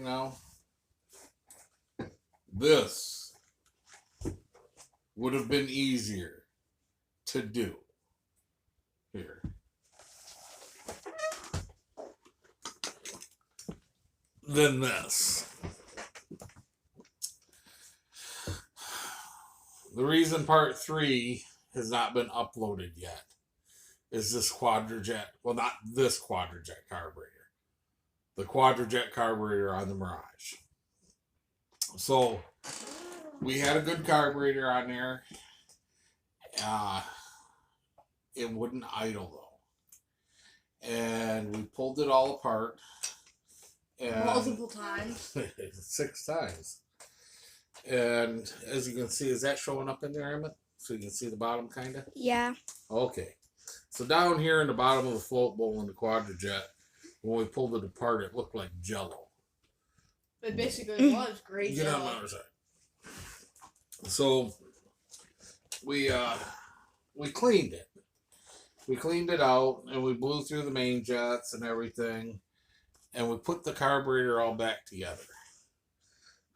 Now, this would have been easier to do here than this. The reason part 3 has not been uploaded yet is this Quadrajet. Well, not this Quadrajet carburetor. The Quadrajet carburetor on the Mirage. So, we had a good carburetor on there. It wouldn't idle though. And we pulled it all apart. And multiple times. 6 times. And as you can see, is that showing up in there, Emmett? So you can see the bottom kind of? Yeah. Okay. So down here in the bottom of the float bowl in the Quadrajet, when we pulled it apart, it looked like Jello. It basically was great. Get on the other side. So we cleaned it. We cleaned it out and we blew through the main jets and everything, and we put the carburetor all back together.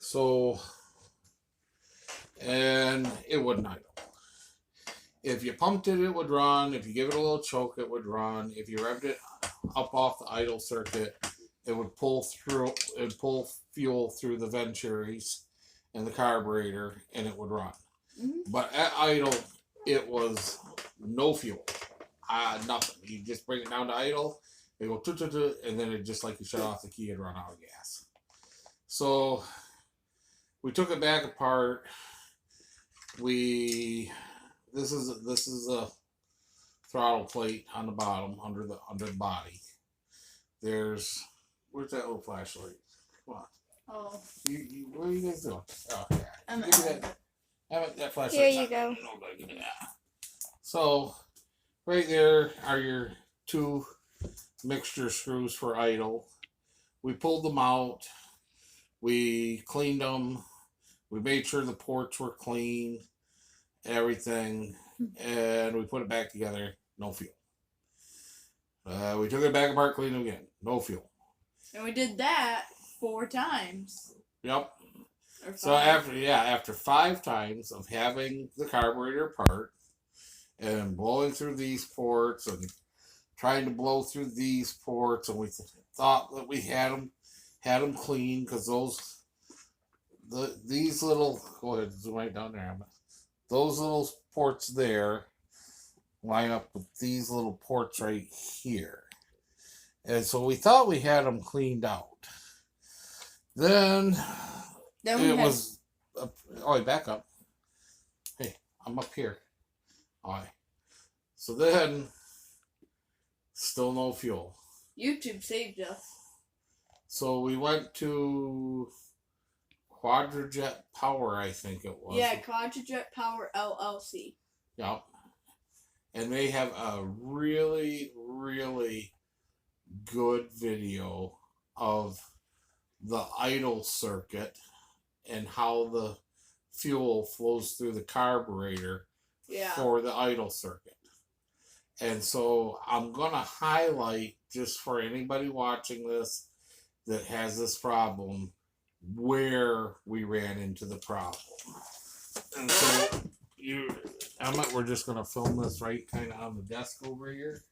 So, and it wouldn't idle. If you pumped it, it would run. If you give it a little choke, it would run. If you revved it up off the idle circuit, it would pull through. It would pull fuel through the venturies and the carburetor, and it would run. Mm-hmm. But at idle, it was no fuel, nothing. You just bring it down to idle, it go and then it just like you shut off the key and run out of gas. So we took it back apart. This is a throttle plate on the bottom under the body. Where's that little flashlight? Come on. Oh. What are you guys doing? Oh, yeah. Give me that flashlight. Here you go. Give me that. So, right there are your 2 mixture screws for idle. We pulled them out. We cleaned them. We made sure the ports were clean. Everything. And we put it back together. No fuel. We took it back apart, cleaned it again. No fuel. And we did that 4 times. Yep. So after 5 times of having the carburetor apart and blowing through these ports and trying to blow through these ports, and we thought that we had them clean because these little, go ahead, zoom right down there, those little ports there line up with these little ports right here, and so we thought we had them cleaned out. Then it was, back up. Hey, I'm up here. All right. So then, still no fuel. YouTube saved us. So we went to Quadrajet Power, I think it was. Yeah, Quadrajet Power LLC. Yep. And they have a really, really good video of the idle circuit and how the fuel flows through the carburetor for the idle circuit. And so I'm going to highlight, just for anybody watching this that has this problem, where we ran into the problem. And so Emmett, we're just going to film this right kind of on the desk over here.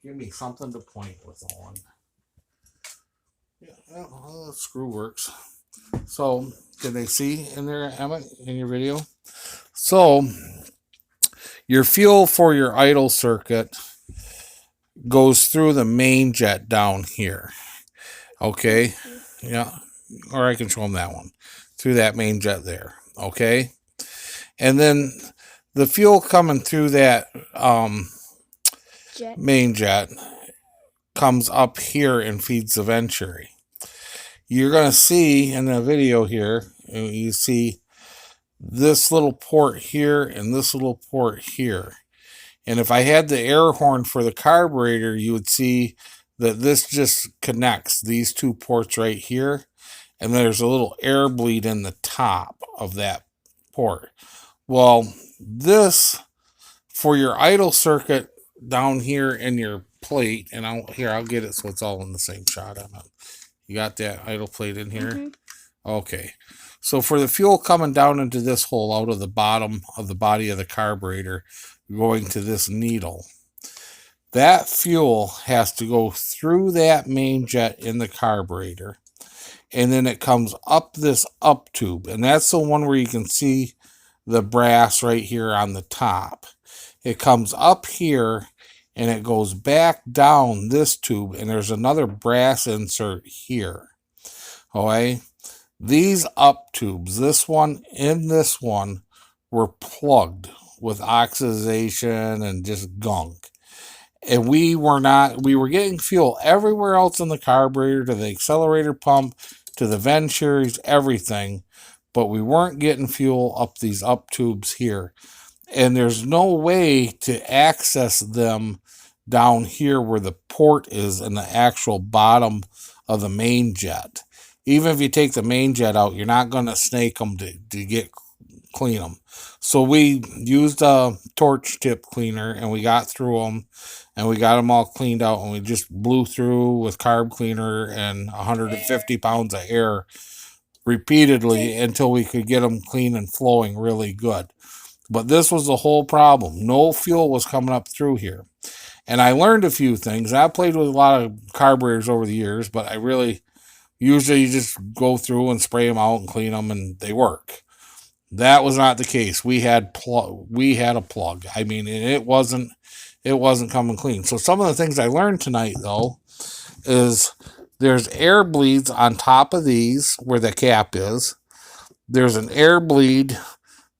Give me something to point with on. Yeah, well, the screw works. So, did they see in there, Emmett, in your video? So, your fuel for your idle circuit goes through the main jet down here. Okay? Yeah. Or I can show them that one. Through that main jet there. Okay? And then the fuel coming through that main jet comes up here and feeds the venturi. You're going to see in the video here, you see this little port here and this little port here. And if I had the air horn for the carburetor, you would see that this just connects these 2 ports right here. And there's a little air bleed in the top of that port. Well, this, for your idle circuit down here in your plate, and I'll get it so it's all in the same shot. You got that idle plate in here? Mm-hmm. Okay. So for the fuel coming down into this hole out of the bottom of the body of the carburetor, going to this needle, that fuel has to go through that main jet in the carburetor, and then it comes up this up tube, and that's the one where you can see the brass right here on the top. It comes up here and it goes back down this tube, and there's another brass insert here. Okay, these up tubes, this one and this one, were plugged with oxidation and just gunk. And we were getting fuel everywhere else in the carburetor, to the accelerator pump, to the ventures, everything, but we weren't getting fuel up these up tubes here. And there's no way to access them down here where the port is in the actual bottom of the main jet. Even if you take the main jet out, you're not going to snake them to get clean them. So we used a torch tip cleaner, and we got through them, and we got them all cleaned out, and we just blew through with carb cleaner and 150 pounds of air repeatedly until we could get them clean and flowing really good. But this was the whole problem. No fuel was coming up through here. And I learned a few things. I played with a lot of carburetors over the years, but I really, usually you just go through and spray them out and clean them, and they work. That was not the case. We had a plug. I mean, it wasn't coming clean. So some of the things I learned tonight, though, is there's air bleeds on top of these where the cap is. There's an air bleed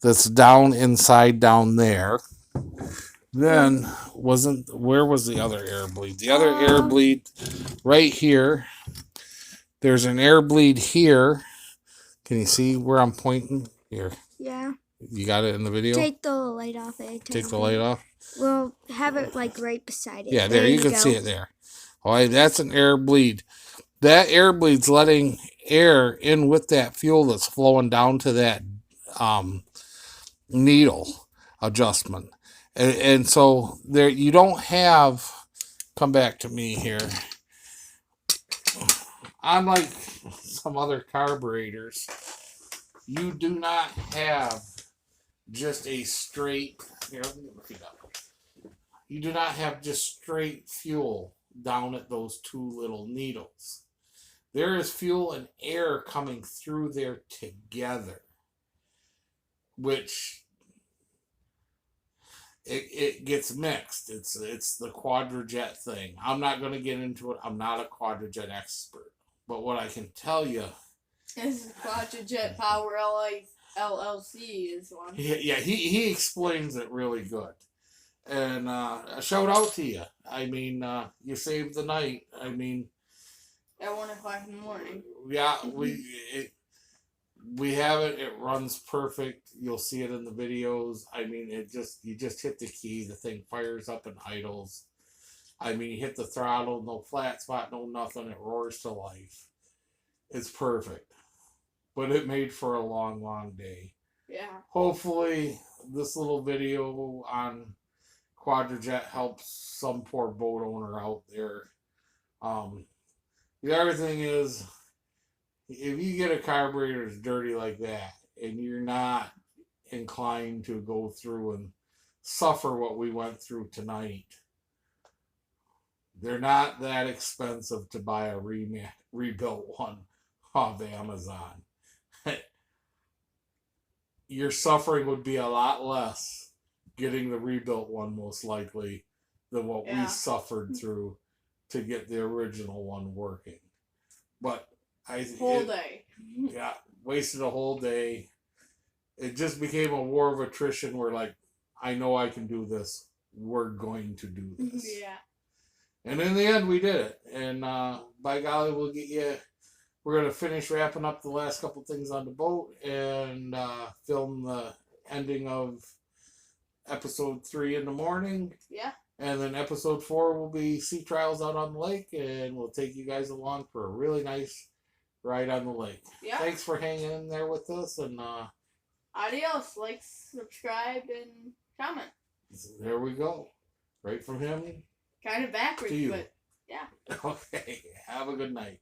that's down inside down there. Then where was the other air bleed? The other air bleed right here. There's an air bleed here. Can you see where I'm pointing? Here. Yeah. You got it in the video? Take the light off. Take the light off? We'll have it like right beside it. Yeah, there you can see it there. All right, that's an air bleed. That air bleed's letting air in with that fuel that's flowing down to that needle adjustment. And so there, you don't have, come back to me here. Unlike some other carburetors, you do not have just a straight, here, let me look it up. You do not have just straight fuel down at those two little needles. There is fuel and air coming through there together, which it gets mixed. It's the Quadrajet thing. I'm not going to get into it. I'm not a Quadrajet expert. But what I can tell you is Quadrajet Power LLC is one. Yeah, he explains it really good. And a shout out to you. I mean, you saved the night. I mean, at 1 o'clock in the morning. Yeah, we have it. It runs perfect. You'll see it in the videos. I mean, you just hit the key. The thing fires up and idles. I mean, you hit the throttle, no flat spot, no nothing. It roars to life. It's perfect. But it made for a long, long day. Yeah. Hopefully, this little video on Quadrajet helps some poor boat owner out there. The other thing is, if you get a carburetor that's dirty like that, and you're not inclined to go through and suffer what we went through tonight, they're not that expensive to buy a rebuilt one off Amazon. Your suffering would be a lot less getting the rebuilt one, most likely, than what we suffered through to get the original one working. But whole day. Yeah, wasted a whole day. It just became a war of attrition where, like, I know I can do this. We're going to do this. Yeah. And in the end, we did it. And by golly, we'll get you. We're going to finish wrapping up the last couple things on the boat and film the ending of episode 3 in the morning. Yeah. And then episode 4 will be sea trials out on the lake, and we'll take you guys along for a really nice ride on the lake. Yeah. Thanks for hanging in there with us, and adios. Like, subscribe, and comment. There we go. Right from him. Kind of backwards, but yeah. Okay. Have a good night.